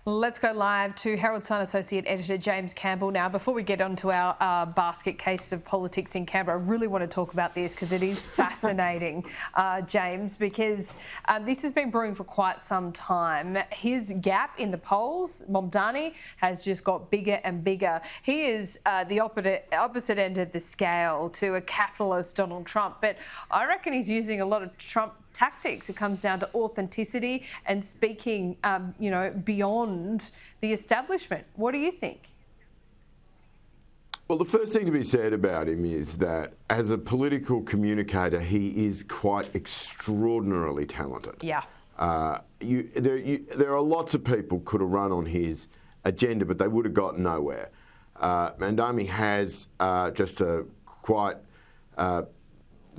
Let's go live to Herald Sun Associate Editor James Campbell now. Before we get on to our basket case of politics in Canberra, I really want to talk about this because it is fascinating, James, because this has been brewing for quite some time. His gap in the polls, Mamdani, has just got bigger and bigger. He is the opposite end of the scale to a capitalist Donald Trump, but I reckon he's using a lot of Trump tactics. It comes down to authenticity and speaking, beyond the establishment. What do you think? Well, the first thing to be said about him is that as a political communicator, he is quite extraordinarily talented. Yeah. There are lots of people could have run on his agenda, but they would have got nowhere. Mamdani has just a quite...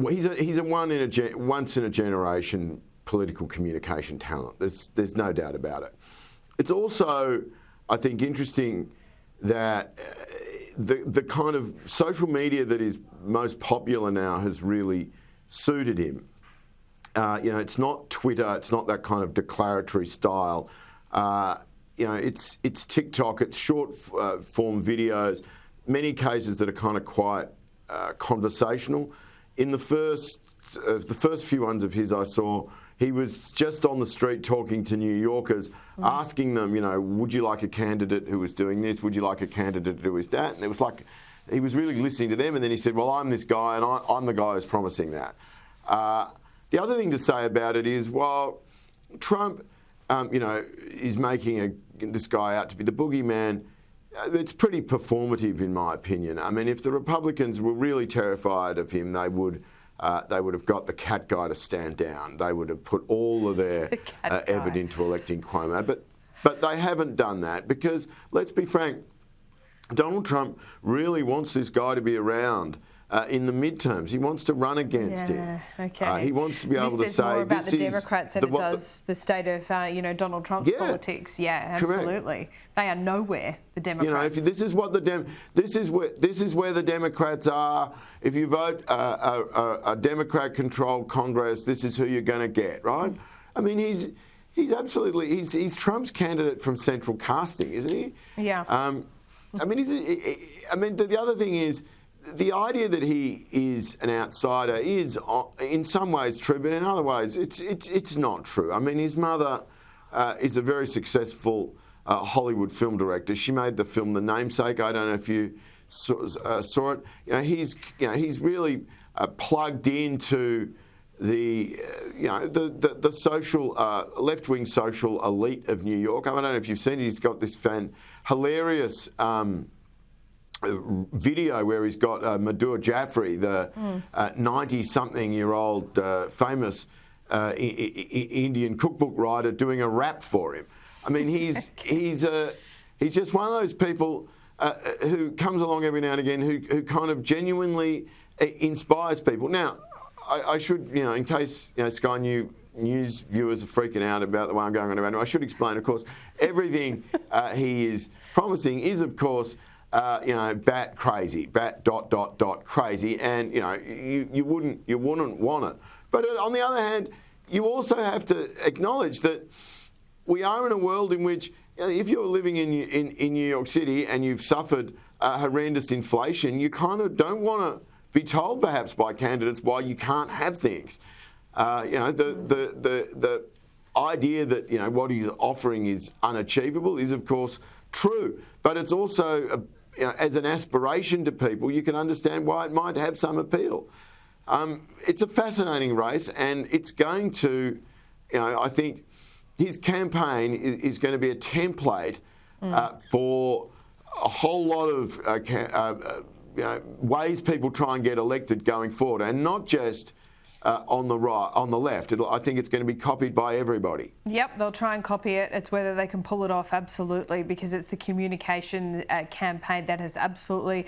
he's a once in a generation political communication talent. There's no doubt about it. It's also, I think, interesting that the kind of social media that is most popular now has really suited him. It's not Twitter. It's not that kind of declaratory style. It's TikTok. It's short form videos. Many cases that are kind of quite conversational. In the first few ones of his I saw, he was just on the street talking to New Yorkers, asking them, would you like a candidate who was doing this? Would you like a candidate who was that? And it was like he was really listening to them. And then he said, well, I'm this guy, and I'm the guy who's promising that. The other thing to say about it is, while Trump, is making this guy out to be the boogeyman, it's pretty performative, in my opinion. I mean, if the Republicans were really terrified of him, they would have got the cat guy to stand down. They would have put all of their effort into electing Cuomo. But they haven't done that because, let's be frank, Donald Trump really wants this guy to be around in the midterms. He wants to run against him. Okay. He wants to be able to say, more about the Democrats than it does the state of Donald Trump's politics. Yeah, absolutely. Correct. They are nowhere. The Democrats. This is where the Democrats are. If you vote a Democrat-controlled Congress, this is who you're going to get, right? I mean, he's Trump's candidate from Central Casting, isn't he? Yeah. The other thing is, the idea that he is an outsider is, in some ways, true, but in other ways, it's not true. I mean, his mother is a very successful Hollywood film director. She made the film The Namesake. I don't know if you saw it. He's really plugged into the social left-wing social elite of New York. I don't know if you've seen it. He's got this hilarious video where he's got Madhur Jaffrey, the 90-something-year-old famous Indian cookbook writer, doing a rap for him. I mean, he's just one of those people who comes along every now and again who kind of genuinely inspires people. Now, I should, in case Sky News viewers are freaking out about the way I'm going around, I should explain, of course, everything he is promising is, of course, bat crazy, bat ... crazy, and you wouldn't want it. But on the other hand, you also have to acknowledge that we are in a world in which, if you're living in New York City and you've suffered horrendous inflation, you kind of don't want to be told, perhaps, by candidates why you can't have things. The idea that what he's offering is unachievable is, of course, true, but it's also as an aspiration to people, you can understand why it might have some appeal. It's a fascinating race, and it's going to, I think, his campaign is going to be a template for a whole lot of ways people try and get elected going forward, and not just on the right, on the left. I think it's going to be copied by everybody. Yep, they'll try and copy it. It's whether they can pull it off, absolutely, because it's the communication campaign that has absolutely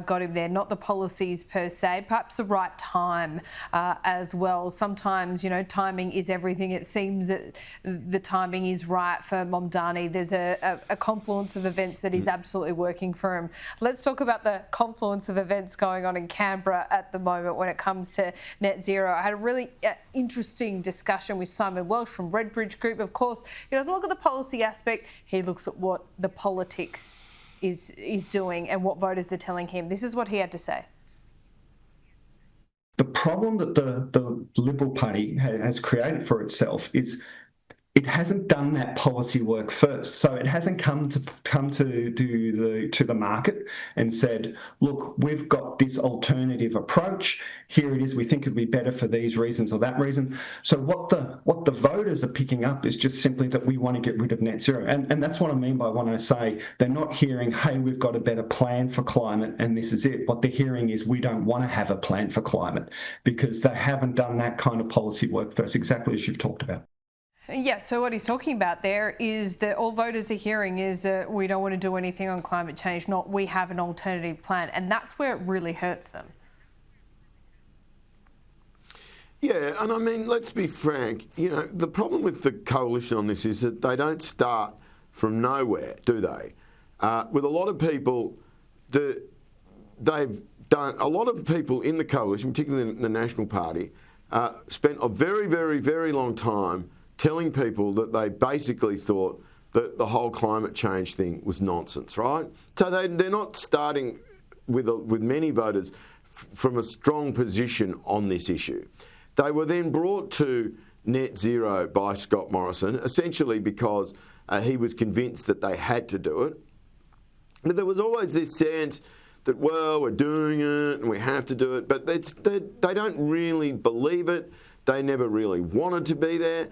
got him there, not the policies per se, perhaps the right time as well. Sometimes, timing is everything. It seems that the timing is right for Mamdani. There's a confluence of events that is absolutely working for him. Let's talk about the confluence of events going on in Canberra at the moment when it comes to net zero. I had a really interesting discussion with Simon Welsh from Redbridge Group. Of course, he doesn't look at the policy aspect. He looks at what the politics is doing and what voters are telling him. This is what he had to say. The problem that the Liberal Party has created for itself is it hasn't done that policy work first. So it hasn't come to the market and said, look, we've got this alternative approach. Here it is. We think it'd be better for these reasons or that reason. So what the voters are picking up is just simply that we want to get rid of net zero. And that's what I mean by when I say they're not hearing, hey, we've got a better plan for climate and this is it. What they're hearing is we don't want to have a plan for climate because they haven't done that kind of policy work first, exactly as you've talked about. Yeah, so what he's talking about there is that all voters are hearing is we don't want to do anything on climate change, not we have an alternative plan. And that's where it really hurts them. Yeah, and I mean, let's be frank, the problem with the coalition on this is that they don't start from nowhere, do they? With a lot of people, they've done, a lot of people in the coalition, particularly in the National Party, spent a very, very, very long time telling people that they basically thought that the whole climate change thing was nonsense, right? So they're not starting with many voters from a strong position on this issue. They were then brought to net zero by Scott Morrison, essentially because he was convinced that they had to do it. But there was always this sense that, well, we're doing it and we have to do it, but they don't really believe it. They never really wanted to be there.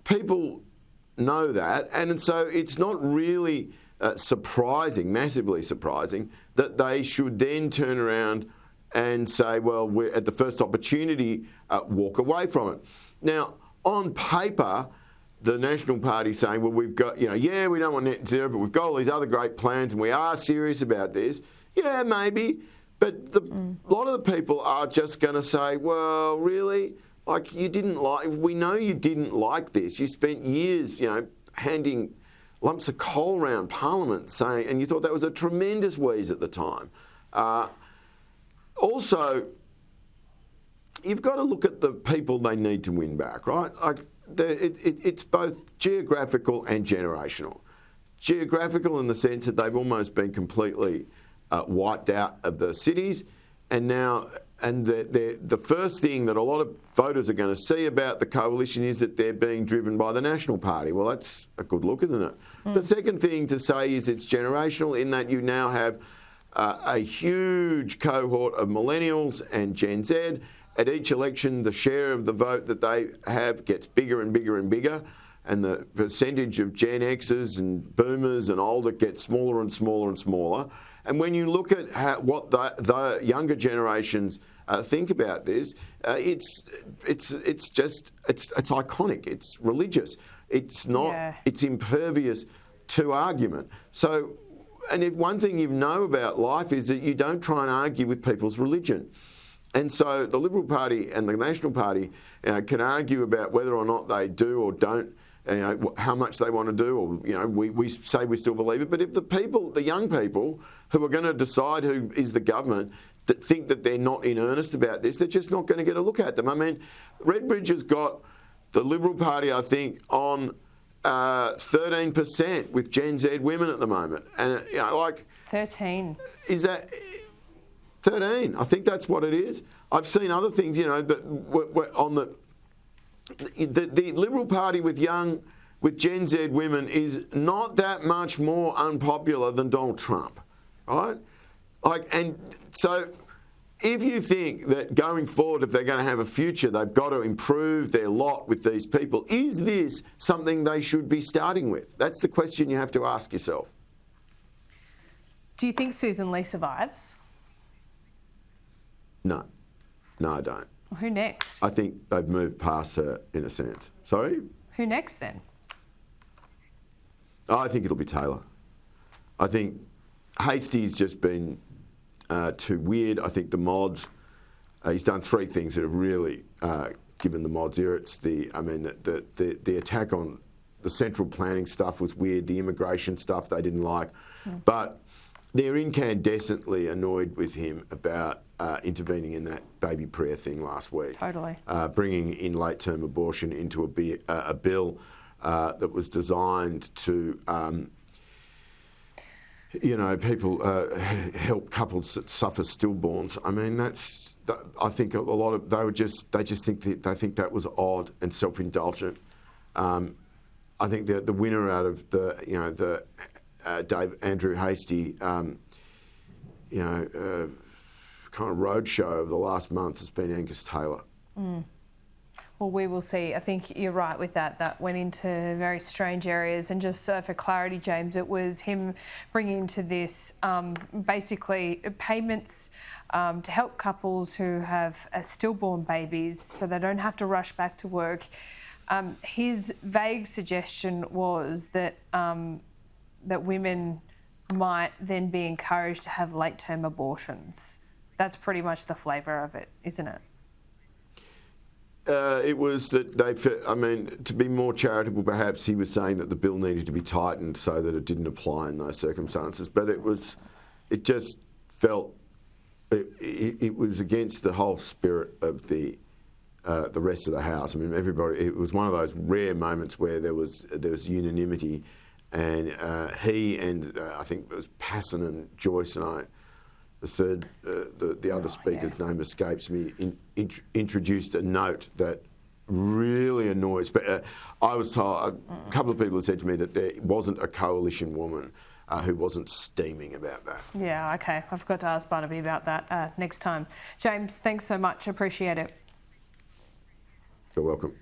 People know that, and so it's not really surprising, massively surprising, that they should then turn around and say, well, we're at the first opportunity, walk away from it. Now, on paper, the National Party saying, well, we've got, we don't want net zero, but we've got all these other great plans and we are serious about this. Yeah, maybe, but a lot of the people are just going to say, well, really? Like, we know you didn't like this. You spent years, handing lumps of coal around Parliament and you thought that was a tremendous wheeze at the time. Also, you've got to look at the people they need to win back, right? Like, it's both geographical and generational. Geographical in the sense that they've almost been completely wiped out of the cities, and now... And the first thing that a lot of voters are going to see about the coalition is that they're being driven by the National Party. Well, that's a good look, isn't it? The second thing to say is it's generational in that you now have a huge cohort of millennials and Gen Z. At each election, the share of the vote that they have gets bigger and bigger and bigger, and the percentage of Gen Xers and Boomers and older gets smaller and smaller and smaller. And when you look at what the younger generations think about this, it's iconic. It's religious. It's not. Yeah. It's impervious to argument. So, and if one thing you know about life is that you don't try and argue with people's religion. And so the Liberal Party and the National Party can argue about whether or not they do or don't. How much they want to do, or we say we still believe it. But if the young people who are going to decide who is the government, that think that they're not in earnest about this, they're just not going to get a look at them. I mean, Redbridge has got the Liberal Party, I think, on 13% with Gen Z women at the moment, and 13. Is that 13? I think that's what it is. I've seen other things, that were on the Liberal Party with Gen Z women is not that much more unpopular than Donald Trump, right? And so if you think that going forward, if they're going to have a future, they've got to improve their lot with these people, is this something they should be starting with? That's the question you have to ask yourself. Do you think Susan Lee survives? No, I don't. Well, who next? I think they've moved past her in a sense. Sorry? Who next then? I think it'll be Taylor. I think Hasty's just been too weird. I think the mods, he's done three things that have really given the mods irrits. The attack on the central planning stuff was weird. The immigration stuff they didn't like. But they're incandescently annoyed with him about intervening in that baby prayer thing last week. Totally. Bringing in late-term abortion into a bill that was designed to, people help couples that suffer stillborns. I mean, I think a lot of they just think that was odd and self-indulgent. I think the winner out of the Andrew Hastie, kind of roadshow of the last month has been Angus Taylor. Well, we will see. I think you're right with that. That went into very strange areas. And just for clarity, James, it was him bringing into this basically payments to help couples who have stillborn babies so they don't have to rush back to work. His vague suggestion was that that women might then be encouraged to have late-term abortions. That's pretty much the flavour of it, isn't it? It was that to be more charitable, perhaps he was saying that the bill needed to be tightened so that it didn't apply in those circumstances. But it just felt it was against the whole spirit of the rest of the House. I mean, it was one of those rare moments where there was unanimity, and he and I think it was Passon and Joyce and I. The third, the other speaker's name escapes me, introduced a note that really annoys. But I was told, a couple of people have said to me that there wasn't a coalition woman who wasn't steaming about that. Yeah, okay. I've got to ask Barnaby about that next time. James, thanks so much. Appreciate it. You're welcome.